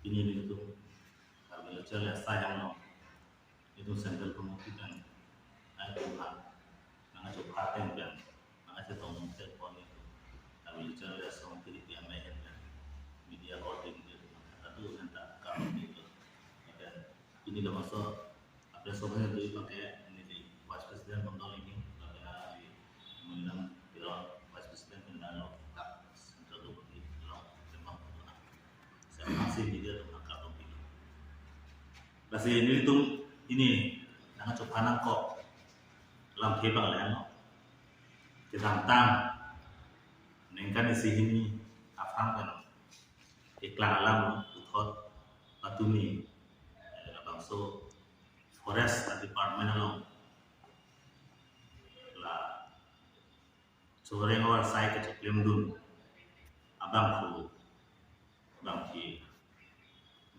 ini itu kalau jalan sayang no itu sendal kemudian naik Tuhan nggak coba tempen nggak cetong telepon itu kalau jalan sama kiri dia main kan media coding gitu itu entah kalau gitu ini udah masuk apa soalnya itu pakai ini di vice president kontrol ini karena di mengundang biro vice president kendala tak sentral di biro memang saya masih media tentang kartu ini. Kasi ini itu ini jangan coba nangkok lam hebang leno kita tang nengkan isi ini Aphan kan iklan alam uthot patumi bangso forest department along la sore ngawar sai ke ceklem dun abang ku bang ki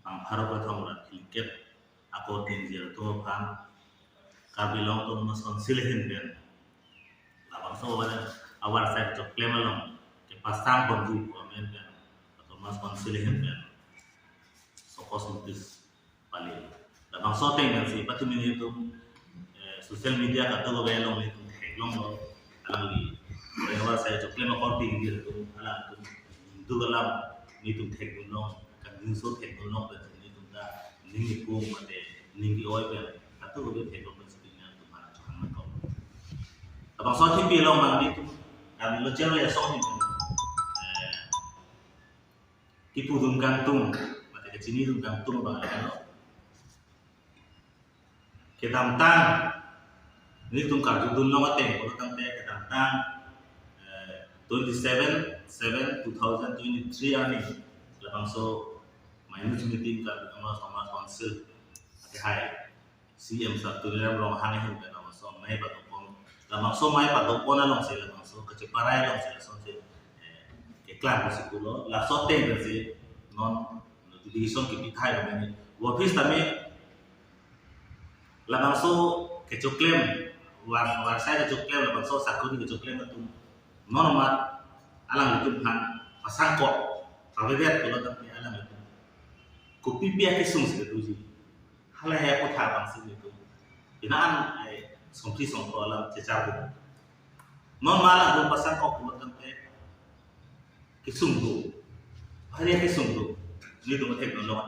bang pharo pathom ra tiket ako tin jil to Aphan kabilong to mas konsilehin ben la bangso awar sai ke ceklem along ke pasang bangju amen ben atau mas konsilehin ben sokos mutis paling bang sote ngan si patu mini itu sosial media ka to ga long itu long lo alang li rewa saya cokle ma korting gitu tu alang tu itu galam ni tu thek gunong kan ning so thek gunong ba ni tu da ning ko mate ning ki oi ba ka to ga thek gunong sebenarnya tu mana chang ko abang so ti pi long bang ni tu kami lo jelo ya so ni tipu dum gantung mate ke sini dum gantung bang lo kita tang ini tungkar judul nama teng kalau tang kita tang 27/7/2023 ani labang so minus meeting ka sama council ati hai CM satu dalam long hang hin ka so mai patopon labang so mai patopon long se labang so keceparai long se so se iklan musikulo la so teng se non notification ki bithai ba ni office tame labang so kecuklem war saya kecuklem labang so sakuni kecuklem itu normal alang itu han pasang kok awet kalau tapi alang itu kopi biar kesung segitu sih hal yang aku tahu bang itu inaan songkri songkro alang cecar normal alang pasang kok kalau tapi kesung tu hari kesung tu ini tu mati kalau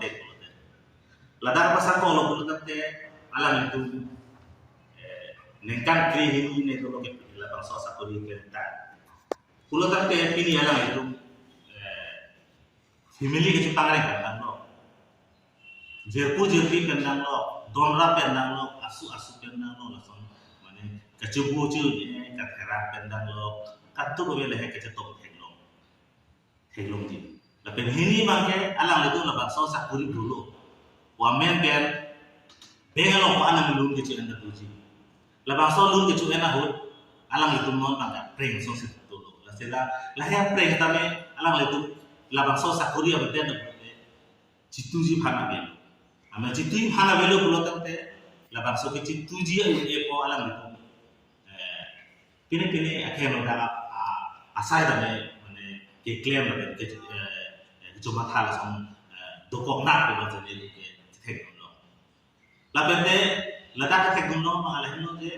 ladang pasang kok kalau tapi alam itu nengkan kri ini itu loke pila bangsa satu di kereta. Pulau tante ini alam itu family ke tangan kendang lo, jerpu kendang lo, donra kendang lo, asu kendang lo langsung mana kecubu ini kathera kendang lo, katu ko bela ke cetok heglong ji. Lapen ini bangke alam itu la bangsa sakuri dulu. Wamen ben bengalong pa anang lung ke anda tuji labang so lung ke ena hut alang itu non bangka preng so se tulo la sela la ya preng tame alang itu labang so sakuri abten de cituji phana be ama cituji phana belo pulo tante labang so ke cituji e po alang itu pine akhen da asai da mane ke claim da ke coba thala som dokok nak ko ba jadi ke labende lada ke gunno mengalih no je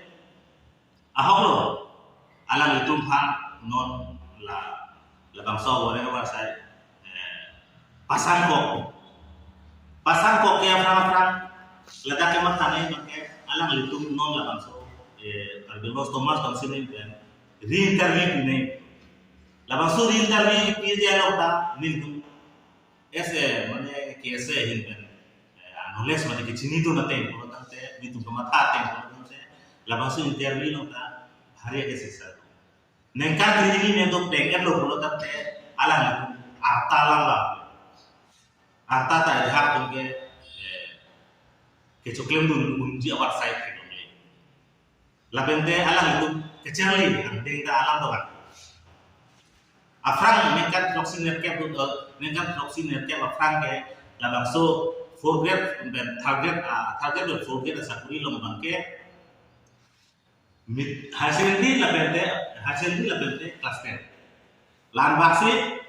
aholo alang itu phan non la bangsa gore war sai pasang kok ke Aphan lada ke matane make alang itu non la bangsa albemos Thomas konsimen ben re-interview ne la bangsa re-interview pi je lokta nil ese mane KSA hin nulis mati kecini tu nanti kalau tante itu kemata kalau tante labang su interview nota hari ke sisa nengkan ini nentuk dengar lo kalau tante alang arta lah arta tak ada pun ke cuklem dun unji awak side ke dulu labente alang itu kecali andeng tak alang tu kan Aphan nengkan proxy netcap Aphan ke labang su forget dan target dan forget sakuri long bangke hasil ni labente kelas 10 lan baksi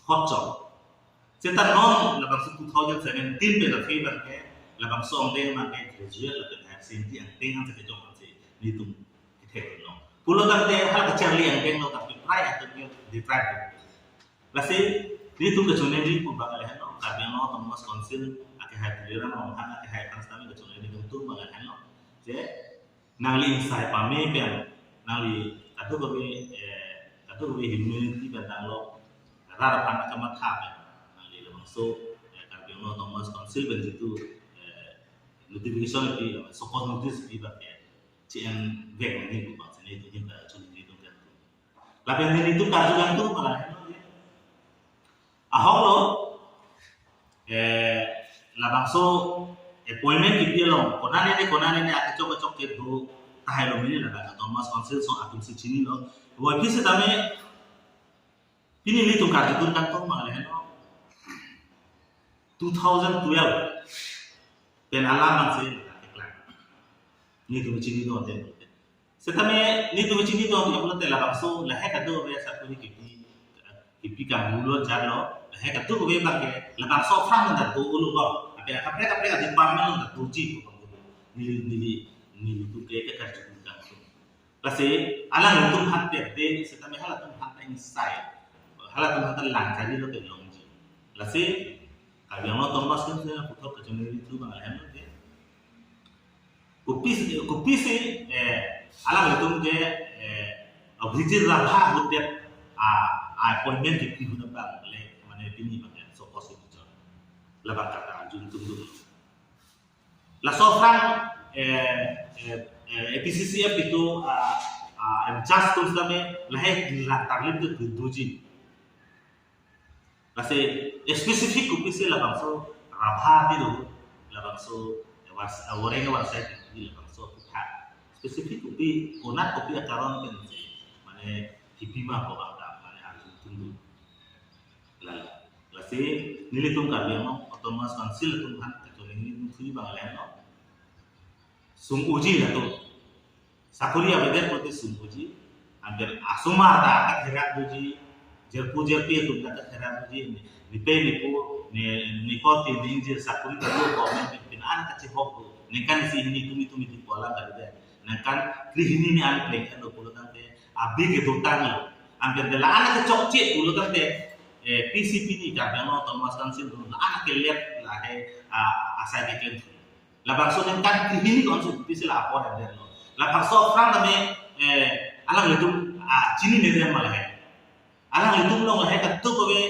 hot job Setan non labang so 2017 pe la favor ke labang so ong deng ma ke graduate la pen har sin ti ang deng ang se jong se ni tum ke no pulo dang te hal ka chang li ang deng no ta pi try at di try la se ni tum ke chone ni pu ba le no ka biang no Thomas Council ake hai tiliran ong han ake hai kan stami ke chone ni tum ba le no je nang li sai pa me pe nang li atu ko be humility pe nang lo rara pan ka ma tha pe so karbiang no Thomas Council ben itu notification itu so call notice di ba CN vek ni bu bang sini itu kita curi itu kan lapen ni itu kartu kan tu malah ahok lo labang so appointment kipi lo konani ni ake coba ke do tahai lo mini la Thomas Council so atum si chini lo wo pisi tame pini li tu kartu kan tu malah 2012 pen alaman se iklan ni tu chini do te setame ni tu chini do ya bola te la bakso la he ka do be sa tu kipi ka mulo jalo la he ka tu be ba ke la bakso frang da tu ulu ba ape ka di pamel da tu ji ko ni tu ke ka tu ka tu la se alang tu hat te setame hala tu hat inside hala tu hat lang ka lo te long ji la se karbiang no Thomas kan saya putar ke channel itu bang alhem ke kopi se alam itu ke abhijit rabha butet appointment ke pi huda bang le mane pini bang so possible jo laba kata jun tum la so frang EPCCF itu just tu sampai lahir di latar itu doji Kasi specific kupi sih labang so rabha itu labang so orang yang saya di labang so kupa specific kupi konat kupi akaran kan mana kipi mah kau ada mana harus tunggu lalu kasi nilai tum kami yang Thomas Council tum kan kecuali ini mungkin bangladesh no sung uji lah tu sakuri abeder protes sung uji hampir asumar tak kerak uji jerpu itu kata cara uji ni pe ni koti ni injil sakuri itu komen pin anak kecil hoku ni kan si ini tu di pola kali deh nah kan krihini ni anak lek ando pulo kan te abi ke dotan lo hampir de la anak kecok cik pulo kan te PCP ni kan yang Thomas Council tu anak ke lihat lah asai ke ken la bakso kan krihini kon su pisi la apa ada lo la bakso frang kami alang itu cini ni dia malah alang itu long lah kat tu kowe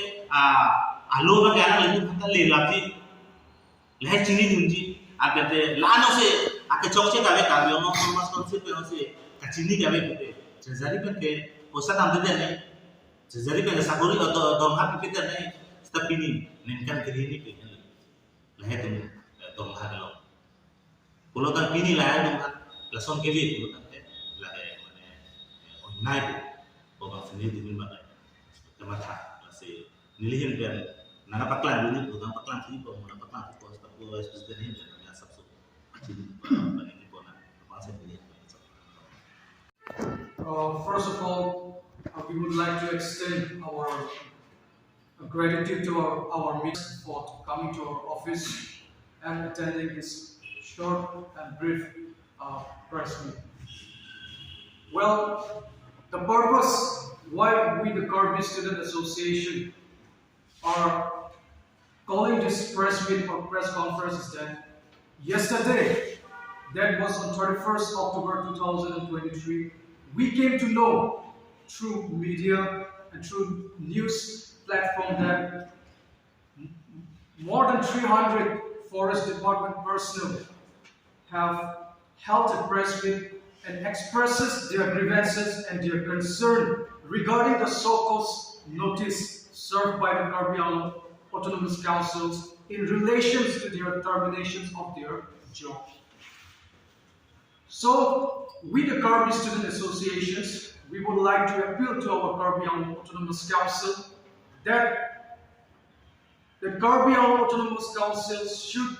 alo ba ke alang itu kata le lati le chini dunji abete lano se ake chokche kabe kabe no Thomas Council pe no se kachini kabe pete jazari pe ke posa tam de ne jazari pe sagori atau dom ha pe ne tapi ni nenkan kiri ni pe le tu dom ha lo pulo kan pini la dom ha lason ke vi pulo kan la mane onai ko ba sini di min ba mata masih nilihin biar nana paklan dulu bukan paklan sih kalau nana paklan itu tapi sebenarnya jangan ya sabsu ini pona masih nilihin first of all we would like to extend our gratitude to our minister for coming to our office and attending this short and brief press meet. Well, the purpose why we, the Kirby Student Association, are calling this press meet or press conference is that yesterday, that was on 31st October 2023, we came to know through media and through news platform that more than 300 Forest Department personnel have held a press meet and expresses their grievances and their concern regarding the so-called notice served by the Karbiang Autonomous Councils in relation to their terminations of their job. So, we the Karbi Student Associations, we would like to appeal to our Karbiang Autonomous Council that the Karbiang Autonomous Councils should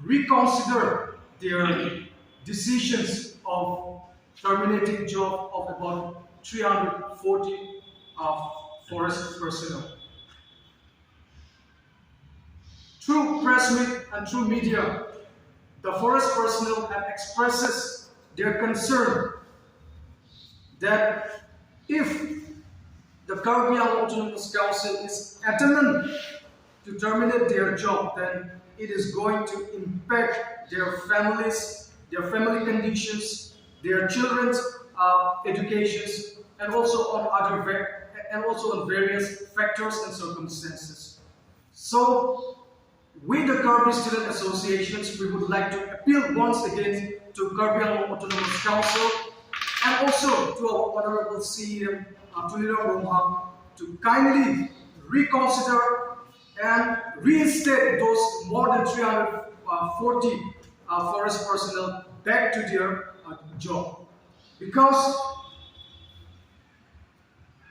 reconsider their decisions of terminating job of about 340 forest personnel. through press meet and through media, the forest personnel have expresses their concern that if the Karbi Anglong Autonomous Council is adamant to terminate their job, then it is going to impact their families, their family conditions, their children's educations, and also on various factors and circumstances. So, with the Karbi Student Associations, we would like to appeal once again to Karbi Anglong Autonomous Council and also to our Honorable CM Tulira Romham to kindly reconsider and reinstate those more than 340 forest personnel back to their job. Because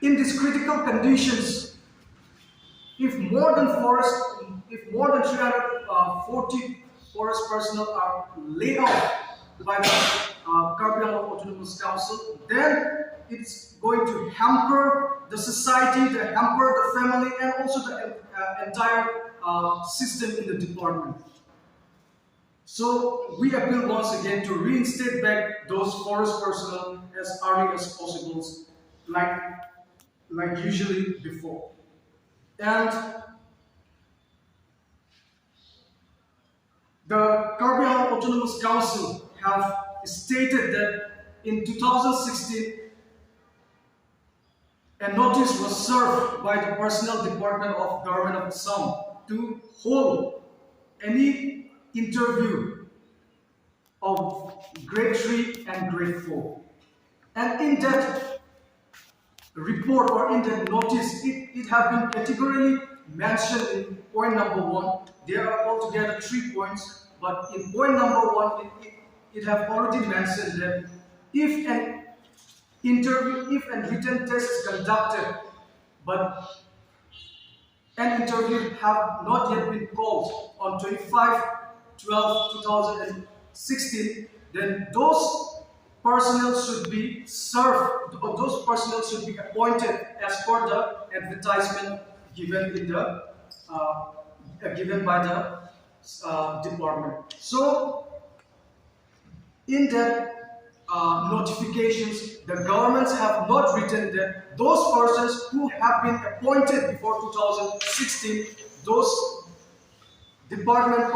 in these critical conditions, if more than 340 forest personnel are laid off by the Karbi Anglong Autonomous Council, then it's going to hamper the society, hamper the family, and also the entire system in the department. So we appeal once again to reinstate back those forest personnel as early as possible, like usually before. And the Karbi Anglong Autonomous Council have stated that in 2016, a notice was served by the Personnel Department of Government of Assam to hold any interview of grade 3 and grade 4. And in that report or in that notice, it has been categorically mentioned in point number 1. There are altogether 3 points, but in point number 1, it has already mentioned that if an written test is conducted, but an interview have not yet been called on 25/12/2016, then those personnel should be served, or those personnel should be appointed as per the advertisement given in the given by the department. So, in that notifications, the governments have not written that those persons who have been appointed before 2016, those department,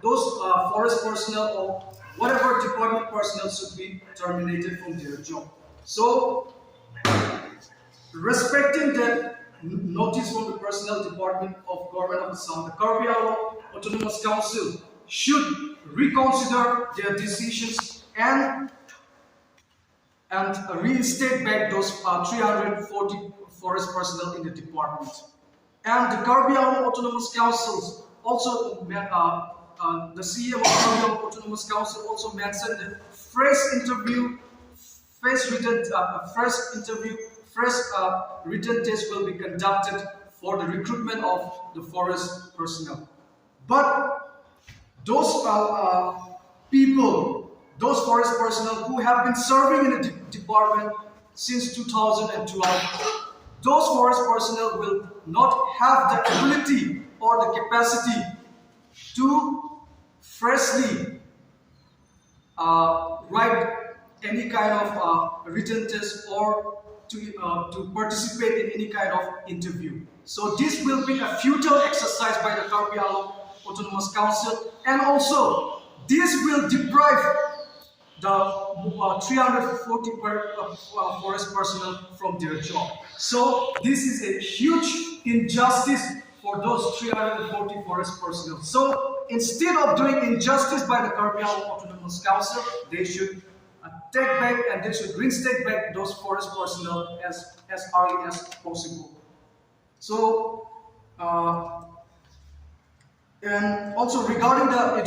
those forest personnel or whatever department personnel should be terminated from their job. So, respecting that notice from the Personnel Department of Government of Assam, the Karbi Anglong Autonomous Council should reconsider their decisions and reinstate back those 340 forest personnel in the department. And the Karbi Anglong Autonomous Council also, the CEO of Karbi Anglong Autonomous Council also mentioned that fresh written test will be conducted for the recruitment of the forest personnel. But those those forest personnel who have been serving in the department since 2012, those forest personnel will not have the ability or the capacity to freshly write any kind of written test or to participate in any kind of interview. So this will be a futile exercise by the Karbi Anglong Autonomous Council, and also this will deprive the 340 forest personnel from their job. So this is a huge injustice for those 340 forest personnel. So instead of doing injustice by the Karbi Anglong Autonomous Council, they should take back and they should reinstate back those forest personnel as early as possible. So and also regarding the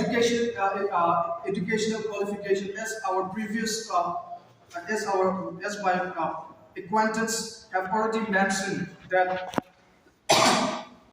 educational qualification, as our previous as my acquaintance have already mentioned that